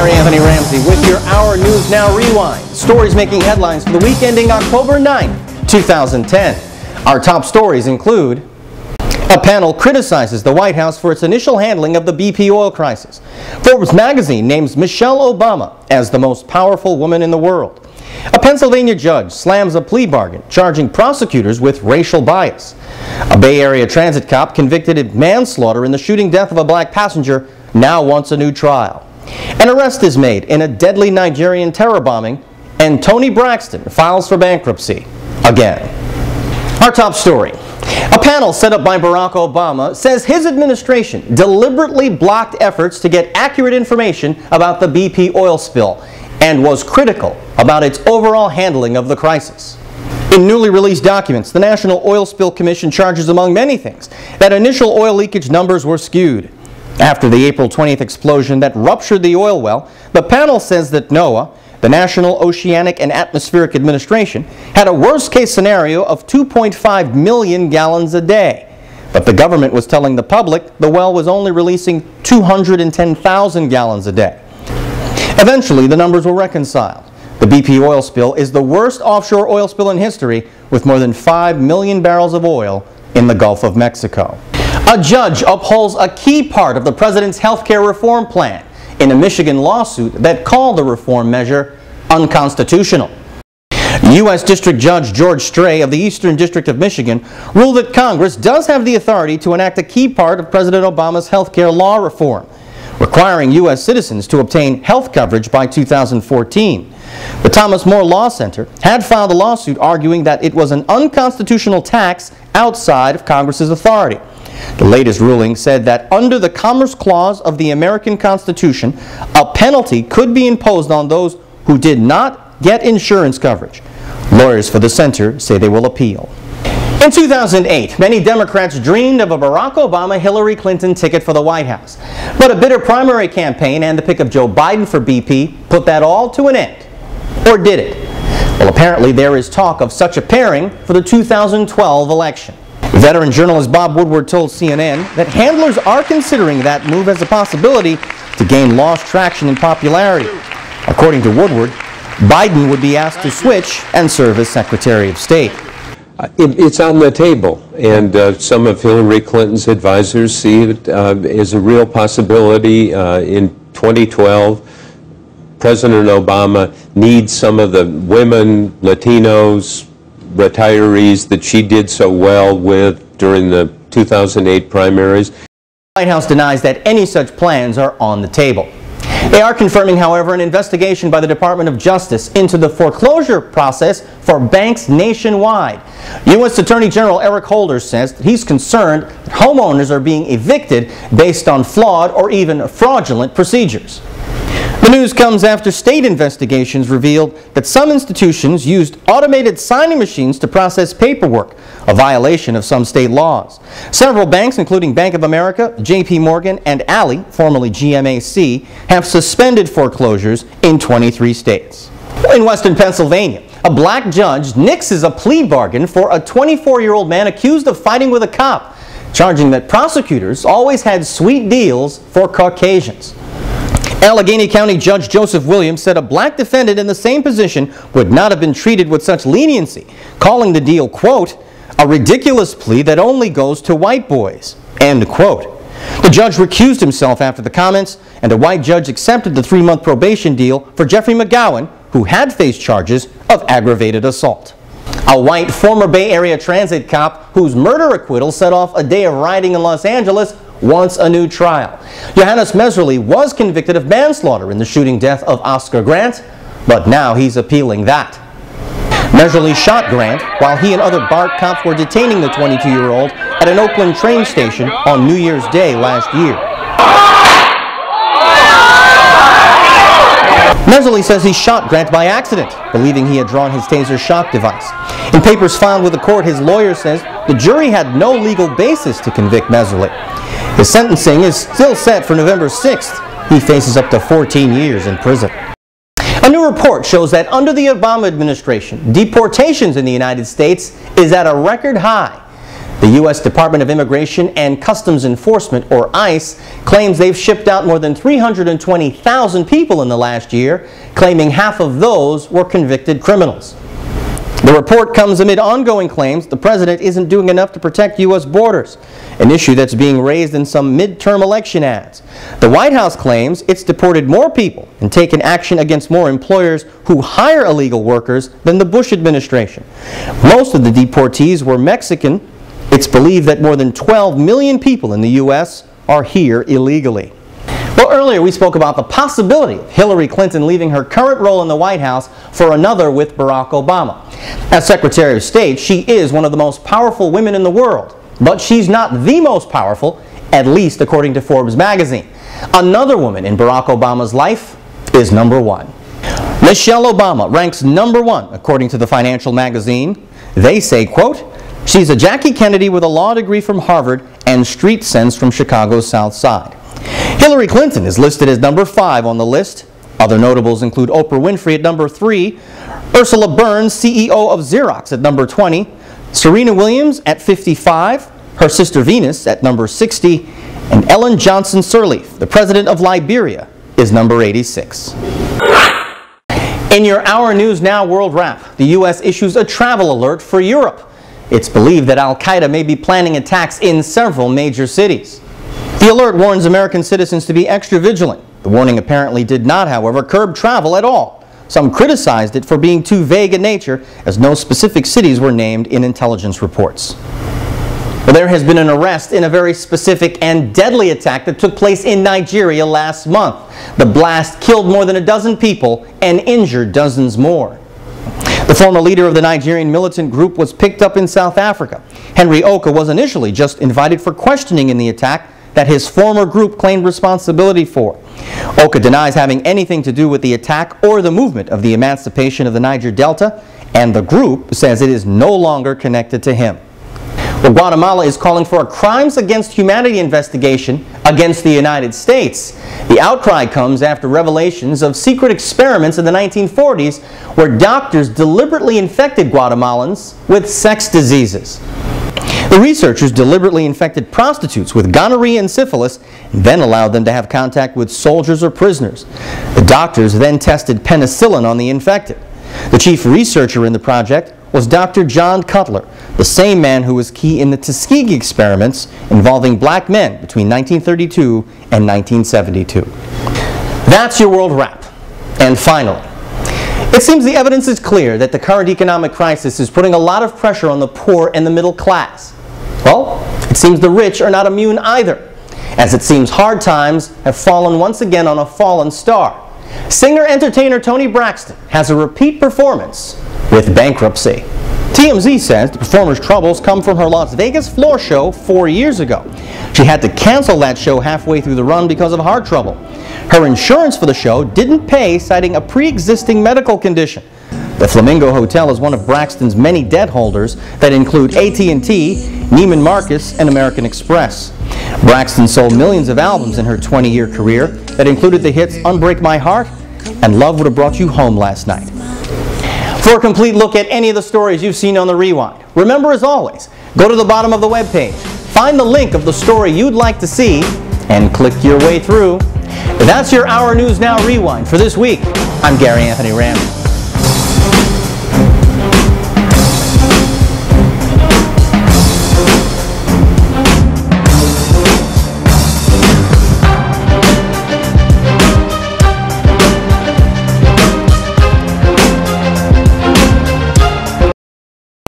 Ramsay with your Hour News Now Rewind. Stories making headlines for the week ending October 9th, 2010. Our top stories include: a panel criticizes the White House for its initial handling of the BP oil crisis. Forbes magazine names Michelle Obama as the most powerful woman in the world. A Pennsylvania judge slams a plea bargain, charging prosecutors with racial bias. A Bay Area transit cop convicted of manslaughter in the shooting death of a black passenger now wants a new trial. An arrest is made in a deadly Nigerian terror bombing, and Tony Braxton files for bankruptcy again. Our top story. A panel set up by Barack Obama says his administration deliberately blocked efforts to get accurate information about the BP oil spill and was critical about its overall handling of the crisis. In newly released documents, the National Oil Spill Commission charges, among many things, that initial oil leakage numbers were skewed. After the April 20th explosion that ruptured the oil well, the panel says that NOAA, the National Oceanic and Atmospheric Administration, had a worst-case scenario of 2.5 million gallons a day. But the government was telling the public the well was only releasing 210,000 gallons a day. Eventually, the numbers were reconciled. The BP oil spill is the worst offshore oil spill in history, with more than 5 million barrels of oil in the Gulf of Mexico. A judge upholds a key part of the president's health care reform plan in a Michigan lawsuit that called the reform measure unconstitutional. U.S. District Judge George Stray of the Eastern District of Michigan ruled that Congress does have the authority to enact a key part of President Obama's health care law reform, requiring U.S. citizens to obtain health coverage by 2014. The Thomas More Law Center had filed a lawsuit arguing that it was an unconstitutional tax outside of Congress's authority. The latest ruling said that under the Commerce Clause of the American Constitution, a penalty could be imposed on those who did not get insurance coverage. Lawyers for the center say they will appeal. In 2008, many Democrats dreamed of a Barack Obama-Hillary Clinton ticket for the White House. But a bitter primary campaign and the pick of Joe Biden for BP put that all to an end. Or did it? Well, apparently there is talk of such a pairing for the 2012 election. Veteran journalist Bob Woodward told CNN that handlers are considering that move as a possibility to gain lost traction and popularity. According to Woodward, Biden would be asked to switch and serve as Secretary of State. It's on the table, and some of Hillary Clinton's advisors see it as a real possibility. In 2012, President Obama needs some of the women, Latinos, retirees that she did so well with during the 2008 primaries. The White House denies that any such plans are on the table. They are confirming, however, an investigation by the Department of Justice into the foreclosure process for banks nationwide. U.S. Attorney General Eric Holder says that he's concerned that homeowners are being evicted based on flawed or even fraudulent procedures. The news comes after state investigations revealed that some institutions used automated signing machines to process paperwork, a violation of some state laws. Several banks, including Bank of America, JP Morgan, and Ally, formerly GMAC, have suspended foreclosures in 23 states. In western Pennsylvania, a black judge nixes a plea bargain for a 24-year-old man accused of fighting with a cop, charging that prosecutors always had sweet deals for Caucasians. Allegheny County Judge Joseph Williams said a black defendant in the same position would not have been treated with such leniency, calling the deal, quote, a ridiculous plea that only goes to white boys, end quote. The judge recused himself after the comments, and a white judge accepted the 3-month probation deal for Jeffrey McGowan, who had faced charges of aggravated assault. A white former Bay Area transit cop whose murder acquittal set off a day of rioting in Los Angeles wants a new trial. Johannes Meserly was convicted of manslaughter in the shooting death of Oscar Grant, but now he's appealing that. Meserly shot Grant while he and other BART cops were detaining the 22-year-old at an Oakland train station on New Year's Day last year. Meserly says he shot Grant by accident, believing he had drawn his taser shock device. In papers filed with the court, his lawyer says the jury had no legal basis to convict Meserly. His sentencing is still set for November 6th. He faces up to 14 years in prison. A new report shows that under the Obama administration, deportations in the United States is at a record high. The U.S. Department of Immigration and Customs Enforcement, or ICE, claims they've shipped out more than 320,000 people in the last year, claiming half of those were convicted criminals. The report comes amid ongoing claims the president isn't doing enough to protect U.S. borders, an issue that's being raised in some midterm election ads. The White House claims it's deported more people and taken action against more employers who hire illegal workers than the Bush administration. Most of the deportees were Mexican. It's believed that more than 12 million people in the U.S. are here illegally. Well, earlier we spoke about the possibility of Hillary Clinton leaving her current role in the White House for another with Barack Obama. As Secretary of State, she is one of the most powerful women in the world, but she's not the most powerful, at least according to Forbes magazine. Another woman in Barack Obama's life is number one. Michelle Obama ranks number one according to the Financial magazine. They say, quote, "She's a Jackie Kennedy with a law degree from Harvard and street sense from Chicago's South Side." Hillary Clinton is listed as number 5 on the list. Other notables include Oprah Winfrey at number 3, Ursula Burns, CEO of Xerox, at number 20, Serena Williams at 55, her sister Venus at number 60, and Ellen Johnson Sirleaf, the president of Liberia, is number 86. In your Our News Now World Wrap, the U.S. issues a travel alert for Europe. It's believed that Al-Qaeda may be planning attacks in several major cities. The alert warns American citizens to be extra vigilant. The warning apparently did not, however, curb travel at all. Some criticized it for being too vague in nature, as no specific cities were named in intelligence reports. Well, there has been an arrest in a very specific and deadly attack that took place in Nigeria last month. The blast killed more than a dozen people and injured dozens more. The former leader of the Nigerian militant group was picked up in South Africa. Henry Oka was initially just invited for questioning in the attack that his former group claimed responsibility for. Oka denies having anything to do with the attack or the movement of the emancipation of the Niger Delta, and the group says it is no longer connected to him. Well, Guatemala is calling for a crimes against humanity investigation against the United States. The outcry comes after revelations of secret experiments in the 1940s where doctors deliberately infected Guatemalans with sex diseases. The researchers deliberately infected prostitutes with gonorrhea and syphilis, and then allowed them to have contact with soldiers or prisoners. The doctors then tested penicillin on the infected. The chief researcher in the project was Dr. John Cutler, the same man who was key in the Tuskegee experiments involving black men between 1932 and 1972. That's your World Wrap. And finally, it seems the evidence is clear that the current economic crisis is putting a lot of pressure on the poor and the middle class. Well, it seems the rich are not immune either, as it seems hard times have fallen once again on a fallen star. Singer-entertainer Toni Braxton has a repeat performance with bankruptcy. TMZ says the performer's troubles come from her Las Vegas floor show 4 years ago. She had to cancel that show halfway through the run because of heart trouble. Her insurance for the show didn't pay, citing a pre-existing medical condition. The Flamingo Hotel is one of Braxton's many debt holders that include AT&T, Neiman Marcus, and American Express. Braxton sold millions of albums in her 20-year career that included the hits Unbreak My Heart and Love Would Have Brought You Home Last Night. For a complete look at any of the stories you've seen on The Rewind, remember, as always, go to the bottom of the webpage, find the link of the story you'd like to see, and click your way through. That's your Our News Now Rewind for this week. I'm Gary Anthony Ramsay.